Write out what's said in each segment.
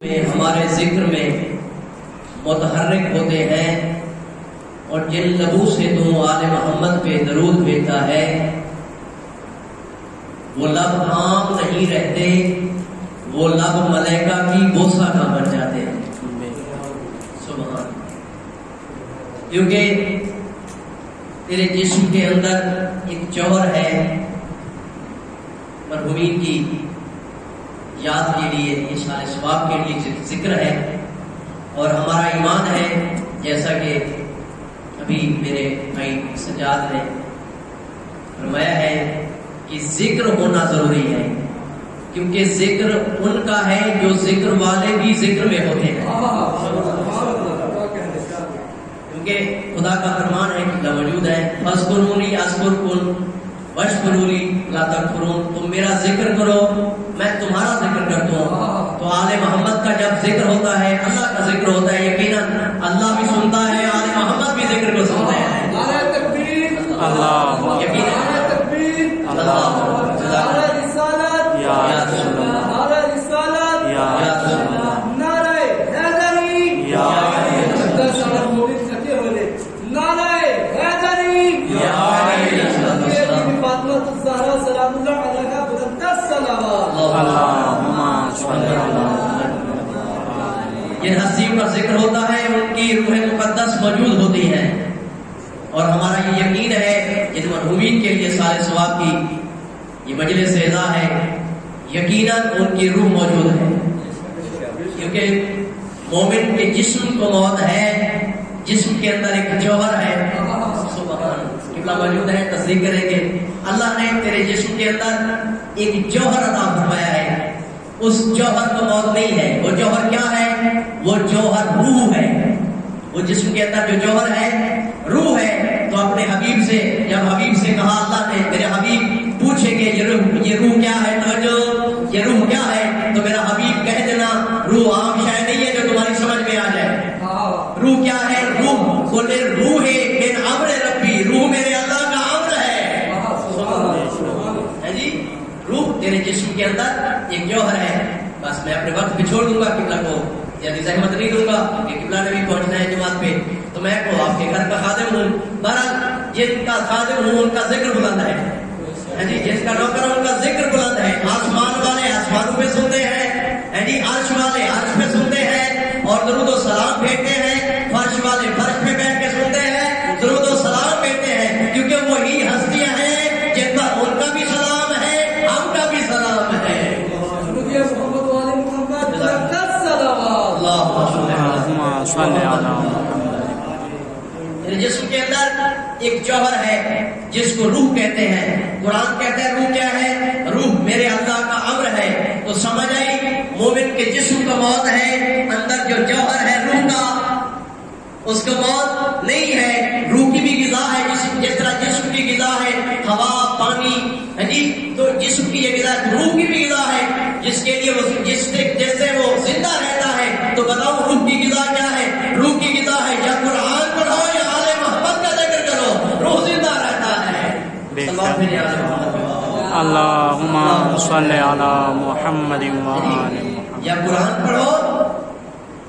ہمارے ذکر میں متحرک ہوتے ہیں اور جن لبوں سے تو آل محمد پہ درود بھیجتا ہے وہ لب عام نہیں رہتے، وہ لب ملائکہ کی بوسہ کا بن جاتے ہیں۔ سبحان، کیونکہ تیرے جسم کے اندر ایک جوہر ہے، مرحومین کی یاد کے لیے، اشارے ثواب کے لیے ذکر ہے، اور ہمارا ایمان ہے جیسا کہ ابھی میرے بھائی سجاد نے فرمایا ہے کہ ذکر ہونا ضروری ہے، کیونکہ ذکر ان کا ہے جو ذکر والے بھی ذکر میں ہوتے ہیں، کیونکہ خدا کا فرمان ہے کہ موجود ہے فاذکرونی اذکرکم واشکروا لا تکفرون، تم میرا ذکر کرو میں تمہارا ذکر کرتا ہوں۔ تو آل محمد کا جب ذکر ہوتا ہے، اللہ کا ذکر ہوتا ہے، یقیناً اللہ بھی سنتا ہے، آل محمد بھی ذکر کو سنتے ہیں۔ نعرہ تکبیر، اللہ، یقیناً اللہ، نعرہ رسالت یا رسول اللہ، نعرہ رسالت یا رسول اللہ، نعرہ حیدری یا یہ ہستیوں کا ذکر ہوتا ہے، ان کی روح مقدس موجود ہوتی ہے، اور ہمارا یہ یقین ہے ان مرحومین کے لیے سارے ثواب کی یہ مجلس اعزا ہے، یقیناً ان کی روح موجود ہے، کیونکہ مومن کے جسم کو موت ہے، جسم کے اندر ایک جوہر ہے، سبحان قبلہ موجود ہے، تصدیق کریں گے اللہ نے تیرے جسم کے اندر ایک جوہر عطا فرمایا ہے، اس جوہر کو موت نہیں ہے۔ وہ جوہر کیا ہے؟ وہ جوہر روح ہے، وہ جسم کے اندر جو جوہر ہے روح ہے۔ تو اپنے حبیب سے جب حبیب سے کہا اللہ نے، میرے حبیب پوچھیں گے یہ روح کیا ہے، توجہ، یہ روح کیا ہے، تو میرا حبیب کہہ دینا روح عام شے نہیں ہے جو تمہاری سمجھ میں آ جائے۔ روح کیا ہے؟ روح بولے روح من امر ربی، روح میرے اللہ کا امر ہے جی۔ روح تیرے جسم کے اندر ایک جوہر ہے۔ بس میں اپنے وقت پہ چھوڑ دوں گا قبلہ کو، یعنی زحمت نہیں دوں گا کہ قبلہ نے بھی پہنچنا ہے جماعت پہ، تو میں کو آپ کے گھر کا خادم ہوں، بہرحال جن کا خادم ہوں ان کا ذکر بلند ہے جی، جس کا نوکر ان کا ذکر بلند ہے۔ آسمان والے آسمانوں پہ سنتے ہیں جی، عرش والے عرش پہ سنتے ہیں اور درود و سلام بھیجتے ہیں، فرش والے فرش پہ بیٹھ کے سنتے ہیں، درود و سلام بھیجتے ہیں، کیونکہ وہی ہستیاں ہیں جن پر ان کا بھی سلام ہے، ہم کا بھی سلام ہے۔ جسم کے اندر ایک جوہر ہے جس کو روح کہتے ہیں۔ قرآن کہتے ہیں روح کیا ہے؟ روح میرے اللہ کا امر ہے۔ تو سمجھ آئی، مومن کے جسم کو موت ہے، اندر جو جوہر ہے روح کا اس کو موت نہیں ہے۔ روح کی بھی غذا ہے، جس طرح جسم کی غذا ہے ہوا پانی جی، تو جسم کی یہ غذا، روح کی بھی غذا ہے جس کے لیے وہ جیسے وہ زندہ رہتا ہے۔ تو بتاؤ روح کی غذا کیا ہے؟ روح کی غذا ہے یا قرآن پڑھو یا آل محمد کا ذکر کرو، روح زندہ رہتا ہے۔ اللہم صلی علی محمد وآل، یا قرآن پڑھو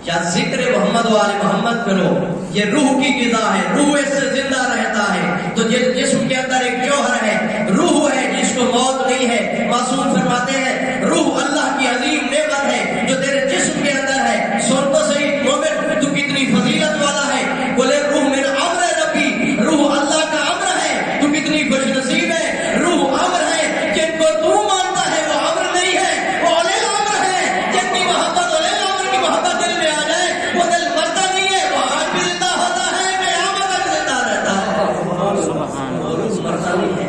یا ذکر محمد و آل محمد کرو، یہ روح کی غذا ہے، روح اس سے زندہ رہتا ہے۔ تو جسم کے اندر ایک جوہر ہے، روح ہے جس کو موت نہیں ہے۔ معصوم فرماتے ہیں روح اللہ کی عظیم نعمت ہے جو تیرے جسم کے اندر ہے۔ سن تو صحیح مومن، تو کتنی فضیلت والا ہے، بولے روح من امر ربی، روح اللہ کا امر ہے، تو کتنی خوش نصیب ہے۔ روح امر ہے، جن کو تو مانتا ہے وہ امر نہیں ہے، وہ اولی الامر ہے، جن کی محبت اولی الامر کی محبت دل میں آ جائے وہ دل مرتا نہیں ہے، وہ آج بھی زندہ ہوتا ہے، قیامت تک زندہ رہتا ہے۔ روح مرتا نہیں ہے،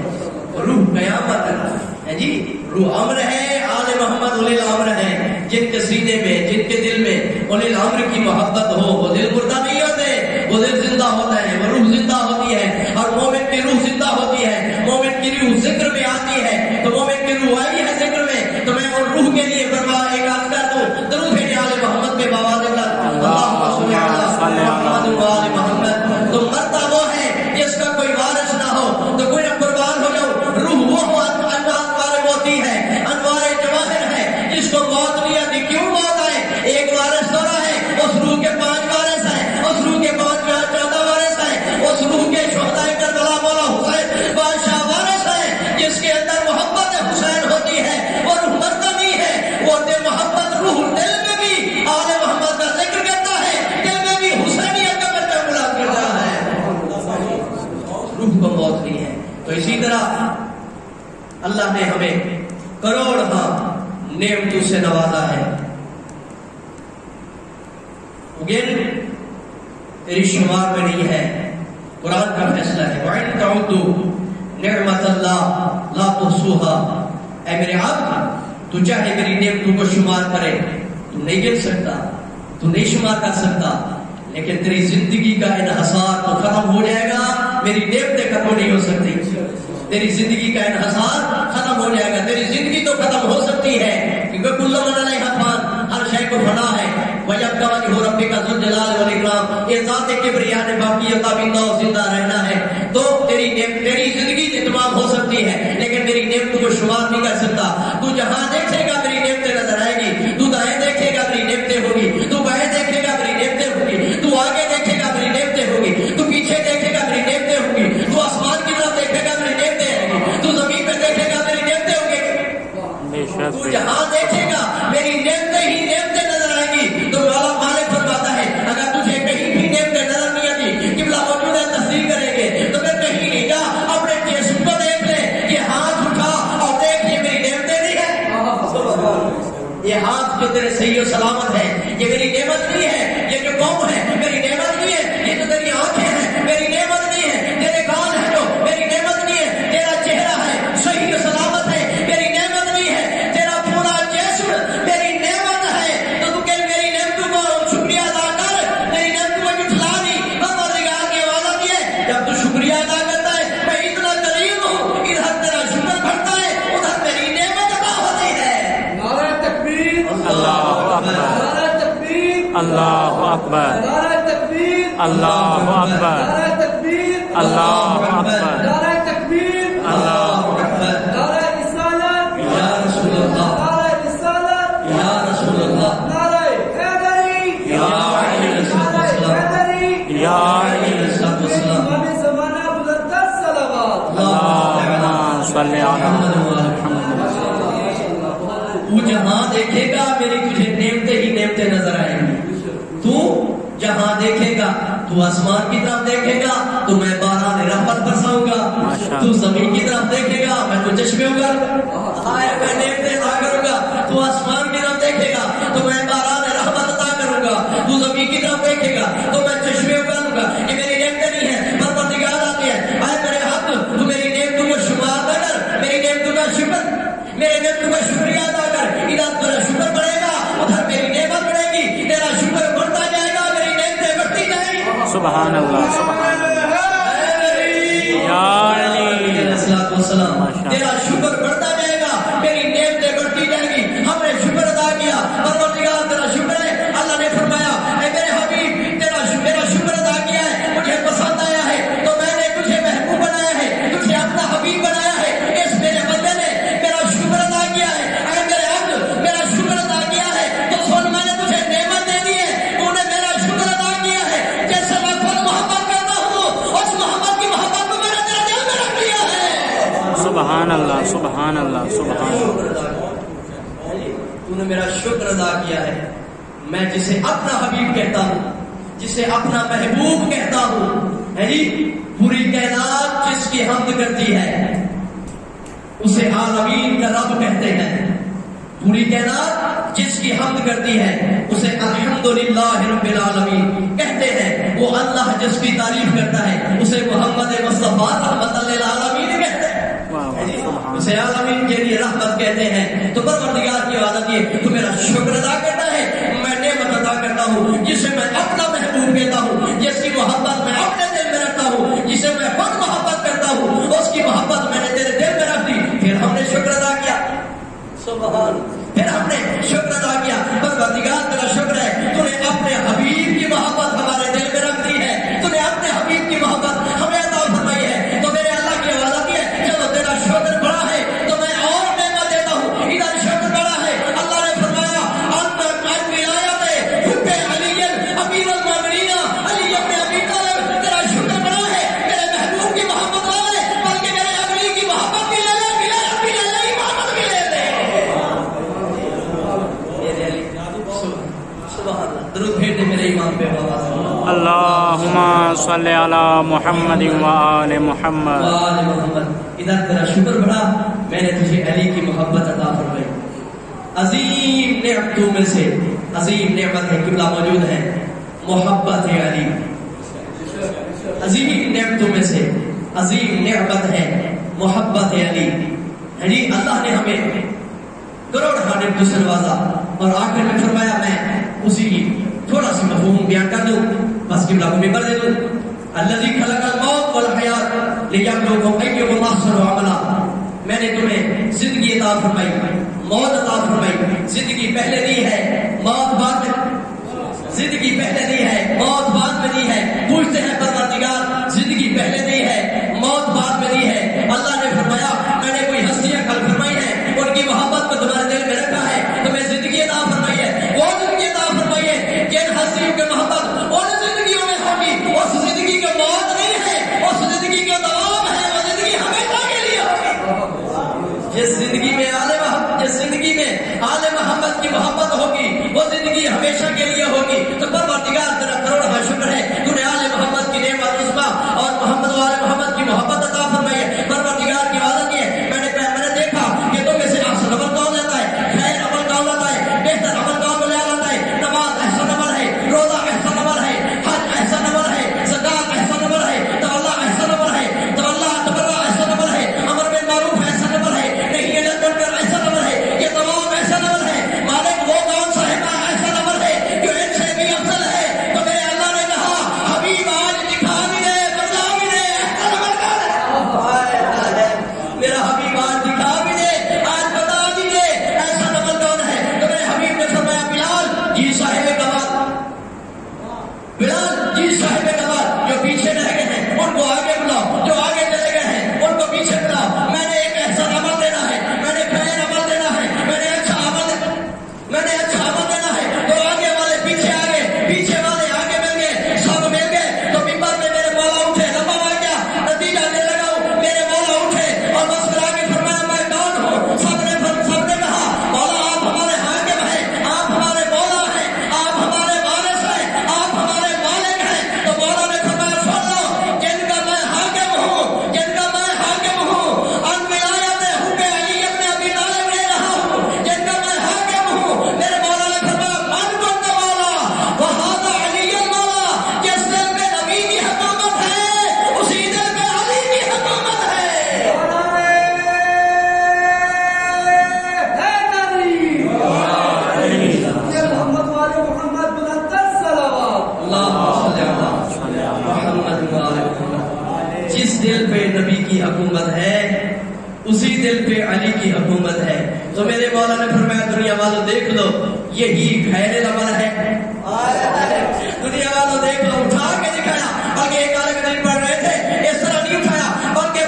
روح قیامت ہے جی۔ روح امر ہے، آل محمد اولی الامر ہے، جن کے سینے میں جن کے دل میں اولی الامر کی محبت ہو وہ دل مردہ نہیں ہوتے، وہ دل زندہ ہوتا ہے، وہ روح زندہ ہوتی ہے، اور مومن کی روح زندہ ہوتی ہے، مومن کی روح ذکر میں آتی ہے۔ تو مومن کی روح آئی ہے ذکر میں، تو میں اور روح کے لیے فرمایا ایک عرض کر دوں، درود بھیجے آل محمد پہ باواز اللہ، اللہم صلی علی محمد و آل محمد۔ تو مرتا وہ ہے جس کا کوئی وارث نہ ہو، تو کوئی نہ قربان ہو جاؤ، روح وہ انوار موتی ہے، انوار جواہر ہے، جس کو موت نہیں آتی۔ کیوں موت آئے؟ ایک بار اللہ نے ہمیں کروڑ نعمتوں سے نوازا ہے. لیکن تیری شمار میں نہیں ہے. قرآن کا فیصلہ ہے وَإِن تَعُدُّوا نِعْمَةَ اللَّهِ لَا تُحْصُوهَا. اے میرے عبد تو چاہے میری نعمتوں کو شمار کرے تو نہیں گر سکتا, تو نہیں شمار کر سکتا, لیکن تیری زندگی کا انحصار تو ختم ہو جائے گا, میری نعمتیں ختم نہیں ہو سکتی. تیری زندگی کا انحصار ختم ہو جائے گا. تیری زندگی تو ختم ہو سکتی ہے کیونکہ کل من علیہا فان, ہر شے کو فنا ہے. وَيَبْقَى وَجْهُ رَبِّكَ ذُو الجلال والإکرام, یہ ذات کبریا نے باقی عطا بندہ اور زندہ رہنا ہے. تو تیری زندگی تمام ہو سکتی ہے لیکن میری نعمتوں کو شمار نہیں کر سکتا. تو جہاں دیکھے گا میری نعمتیں نظر آئے گی, تو دائیں دیکھے گا میری نعمتیں ہوگی, تو بائیں دیکھے گا میری نعمتیں ہوگی, تو آگے دیکھے گا میری نعمتیں ہوگی, تو پیچھے دیکھے گا میری نعمتیں ہوگی, تو آسمان کی طرف دیکھے گا میری نعمتیں ہوگی, تو زمین پہ دیکھے گا میری نعمتیں ہوگی. تو جہاں دیکھے گا میری نعمتیں ہی نعمتیں نظر آئیں گی. تو مالک فرماتا ہے اگر تجھے کہیں بھی نعمتیں نظر نہیں آتی, قبلہ موجود ہے تصدیق کریں گے, تو پھر کہیں نہیں جا, اپنے جسم کو دیکھ لے, یہ ہاتھ اٹھا اور دیکھ یہ میری نعمتیں نہیں ہے. یہ ہاتھ جو تیرے صحیح و سلامت ہے یہ میری نعمت نہیں ہے. یہ جو قوم ہے میری نعمت نہیں ہے. یہ جو تیری آنکھیں ہیں میری نعمت نہیں ہے. تیرے کان ہے جو میری نعمت نہیں ہے. تیرا چہرہ ہے صحیح و سلامت ہے میری نعمت نہیں ہے. تیرا پورا جسم میری نعمت ہے. تو کہ میری نعمتوں کو شکریہ ادا کر, میری نعمتوں کو جھٹلا نہیں. پروردگار کی آواز آتی ہے جب تو شکریہ ادا کرتا ہے میں اتنا قریب ہوں, ادھر تیرا شکر بڑھتا ہے ادھر میری نعمت ادا ہوتی ہے. نعرہ تکبیر, اللہ اکبر, نعرہ تکبیر, اللہ اکبر, نعرہ تکبیر, اللہ اکبر, نعرہ تکبیر, اللہ اکبر, نعرہ تکبیر, اللہ اکبر. نعرہ رسالت, یا رسول اللہ, نعرہ رسالت, یا رسول اللہ, نعرہ حیدری, یا نعرہ حیدری, یا امام زمانہ مقدس صلوات. اللہم صلی علی محمد. تو جہاں دیکھے گا میری تجھے نعمتیں ہی نعمتیں نظر آئیں گی. تو جہاں دیکھے گا, تو آسمان کی طرف دیکھے گا تو میں باران رحمت برساؤں گا. تو زمین کی طرف دیکھے گا میں تو چشمے میں نعمتیں عطا کروں گا. تو آسمان کی طرف دیکھے گا تو میں باران رحمت عطا کروں گا. تو زمین کی طرف دیکھے گا تو میں چشمے اگالوں گا. یہ میری نعمتیں نہیں ہے, پروردگار آتی ہے اے میرے حق تو میری نعمتوں کو شمار نہ کر, میری نعمتوں کا شکر, میرے نعمتوں کا شکریہ ادا کر. ادھر تیرا شکر بڑھے گا ادھر میری نعمت بڑھے گی. تیرا شکر بڑھتا جائے گا میری نعمتیں بڑھتی جائیں گی. سبحان اللہ, سبحان اللہ, یا علی السلام. تیرا شکر بڑھتا جائے گا میری نعمتیں بڑھتی جائیں گی. ہم نے شکر ادا کیا, پروردگار تیرا شکر ہے. اللہ نے فرمایا اے میرے حبیب میرا شکر ادا کیا ہے, مجھے پسند آیا ہے تو میں نے تجھے محبوب بنایا ہے, تجھے اپنا حبیب بنایا ہے. اس میرے بندے نے میرا شکر ادا کیا ہے. اے میرے عبد میرا شکر ادا کیا ہے تو سن, میں نے تجھے نعمت دے دی ہے, تو نے میرا شکر ادا کیا ہے. جیسے میں خود محبت کرتا ہوں اس محبت کی محبت کو میں نے تیرے دل میں رکھ دیا ہے. سبحان اللہ, سبحان اللہ, سبحان اللہ. تو نے میرا شکر ادا کیا ہے. میں جسے اپنا حبیب کہتا ہوں, جسے اپنا محبوب کہتا ہوں, ہے جی, پوری کائنات جس کی حمد کرتی ہے اسے عالمین کا رب کہتے ہیں. پوری کائنات جس کی حمد کرتی ہے اسے الحمدللہ رب العالمین کہتے ہیں. وہ اللہ جس کی تعریف کرتا ہے اسے محمد مصطفیٰ رحمت للعالمین کہتے ہیں. اسے عالمین کے لیے رحمت کہتے ہیں. تو پروردگار کی عبادت یہ تو میرا شکر ادا کرتا ہے, میں نعمت ادا کرتا ہوں جسے میں اپنا محبوب کہتا ہوں, جس کی محبت میں اپنے دل میں رکھتا ہوں, جسے میں خود محبت کرتا ہوں اس کی محبت میں نے تیرے دل میں رکھ دی. پھر ہم نے شکر ادا کیا, سبحان, پھر ہم نے شکر ادا کیا. پروردگار تیرا شکر ہے تو نے اپنے حبیب کی محبت ہمارے دل میں رکھ دی ہے, تو نے اپنے حبیب کی محبت ہمیں عطا فرمائی ہے. تو میرے اللہ کی آواز آتی ہے چلو تیرا شکر بڑا ہے تو میں اور نعمت دیتا ہوں. ادھر شکر بڑا ہے, اللہ نے فرمایا سبحان اللہ درود بھیج دے میرے امام پہ بابا اللہم صلی علی محمد و آل محمد وآل محمد. ادھر تیرا شکر بڑھا میں نے تجھے علی کی محبت عطا فرمائی. عظیم نعمتوں میں سے عظیم نعمت ہے قبلہ موجود ہے محبت علی. عظیم نعمتوں میں سے عظیم نعمت ہے محبت علی. یعنی اللہ نے ہمیں کروڑ نعمتوں سے نوازا اور آخر میں فرمایا میں اسی کی تھوڑا سی مفہوم بیان کر دوں بس قبلہ کو ممبر دے دوں. الذی خلق الموت والحیات لیبلوکم ایکم احسن عملا. میں نے تمہیں زندگی عطا فرمائی موت عطا فرمائی. زندگی پہلے دی ہے موت بعد میں. زندگی پہلے دی ہے موت بعد میں دی ہے. پوچھتے ہیں پروردگار زندگی پہلے دی ہے موت بعد میں دی ہے. اللہ نے فرمایا میں نے کوئی ہستیاں کل فرمائی ہیں ان کی محبت کو تمہارے دل میں رکھا ہے تو میں زندگی عطا فرمائی ہے. وہ زندگی عطا فرمائی ہے جن ہستیوں کی محبت ان زندگیوں میں ہوگی. اس زندگی کی موت نہیں ہے اس زندگی کا دوام ہے. وہ زندگی ہمیشہ کے لیے ہوگی. جس زندگی میں آل محمد کی محبت ہوگی وہ زندگی ہمیشہ کے لیے ہوگی. تو پروردگار تیرا کروڑ شکر ہے تو نے آل محمد کی نعمت عظمیٰ اور محمد والے محمد کی محبت عطا فرمائی ہے. پروردگار کی عبادت کی ہے. میں نے دیکھا کہ تم میں سے احسن عمل کون لیتا ہے خیر عمل کون لیتا ہے بہتر عمل کون لے آتا ہے. نماز احسن عمل ہے روزہ احسن عمل ہے حج احسن عمل ہے زکات احسن عمل ہے تولا احسن عمل ہے تبرع احسن عمل ہے امر بالمعروف احسن عمل ہے نہی عن المنکر احسن عمل ہے. یہ تمام احسن عمل ہے. مالک وہ کون سا ہے احسن عمل ہے جو ان سے بھی افضل ہے. تو میرے اللہ نے کہا حبیب آج دکھا بھی دے بتا بھی دے احسن عمل کون ہے. میرا حبیب آج دکھا بھی دے آج بتا بھی دے احسن عمل کون ہے. تو میرے حبیب نے فرمایا بلال جی صاحب کمال بلال جی صاحب کمال جو پیچھے رہ گئے ہیں ان کو آگے بلاؤ جو آگے چلے گئے ہیں ان کو پیچھے بلاؤ. میں نے ایک احسن عمل دینا ہے میں نے خیر عمل دینا ہے میں نے اچھا عمل دینا ہے. تو آگے والے پیچھے والے آگے مل گئے سب مل گئے. تو ممبر میں میرے مولا اٹھے لمبا ہو گیا نتیجہ دے لگاؤ میرے مولا اٹھے اور مسکرا کے فرمایا میں کون ہوں. سب نے کہا مولا آپ ہمارے حاکم ہیں آپ ہمارے مولا ہیں آپ ہمارے وارث ہیں آپ ہمارے مالک ہیں. تو مولا نے فرمایا سن لو جن کا میں حاکم ہوں ان ولایت حق علی ابن ابی طالب لے رہا ہوں. جن کا میں حاکم ہوں میرے مولا نے فرمایا من کنت مولا وہذا علی المولا. جس دل میں نبی کی حکومت ہے اسی دل میں علی کی حکومت ہے. محمد والے محمد بلند صلوات. اللہم صلی علی محمد و آل محمد. جس دل پہ نبی کی حکومت ہے اسی دل پہ علی کی حکومت ہے. تو میرے مولا نے فرمایا دنیا والوں دیکھ لو یہی خیر عمل ہے. دنیا والوں دیکھ لو اٹھا کے دکھایا بلکہ ایک عالم نہیں پڑھ رہے تھے اس طرح نہیں اٹھایا بلکہ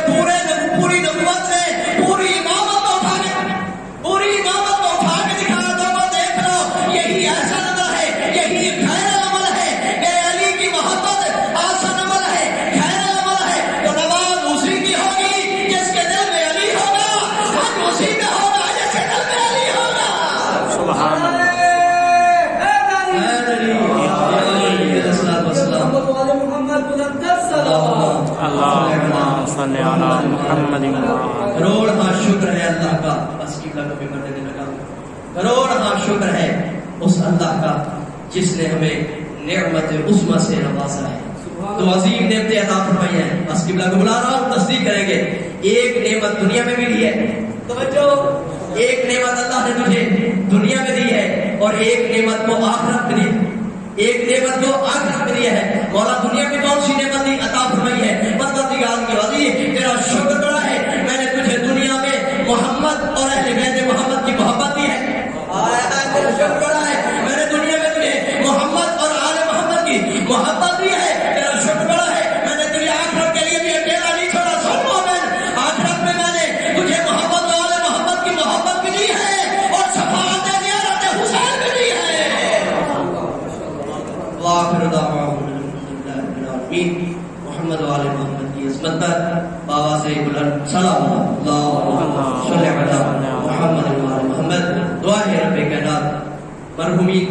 پوری نبوت نے پوری امامت کو اٹھا کے دکھایا. تو دیکھ لو یہی ایسا عمل ہے یہی خیر عمل ہے. میرے علی کی محبت آسان عمل ہے خیر عمل ہے. تو نماز اسی کی ہوگی جس کے دل میں علی ہوگا. حج اسی میں ہوگا جس کے دل میں علی ہوگا. سبحان اللہ. محمد والے محمد بلند صلوات. اللہم صلی علی محمد و آل. کروڑ شکر ہے اللہ کا. بس قبلہ کو بھی دینے لگا. کروڑ شکر ہے اس اللہ کا جس نے ہمیں نعمت عظمیٰ سے نوازا ہے. تو عظیم نعمتیں عطا فرمائی ہیں. بس قبلہ کو بلا رہا ہوں تصدیق کریں گے. ایک نعمت دنیا میں بھی دی ہے توجہ. ایک نعمت اللہ نے تجھے دنیا میں دی ہے اور ایک نعمت کو آخرت میں دی. ایک نعمت کو آخرت میں دی ہے. مولا دنیا میں کون سی نعمت دی عطا فرمائی ہے. پروردگار کی وادی تیرا شکر بڑا ہے میں نے تجھے دنیا میں محمد اور اہل بیت محمد کی محبت دی ہے. تیرا شکر بڑا ہے میں نے دنیا میں تجھے محمد اور آل محمد کی محبت دی ہے. تیرا شکر بڑا ہے میں نے تجھے آخرت کے لیے بھی اکیلا نہیں چھوڑا. سن مومن آخرت میں میں نے تجھے محمد اور آل محمد کی محبت بھی دی ہے اور شفاعت زیارت حسین بھی دی ہے. وآخر دعوانا الحمدللہ رب العالمین. محمد و آل محمد کی عظمت پر بابا سے بلند سلام اللہ صلی علی محمد و آل محمد. دعا ہے رب کائنات مرحومین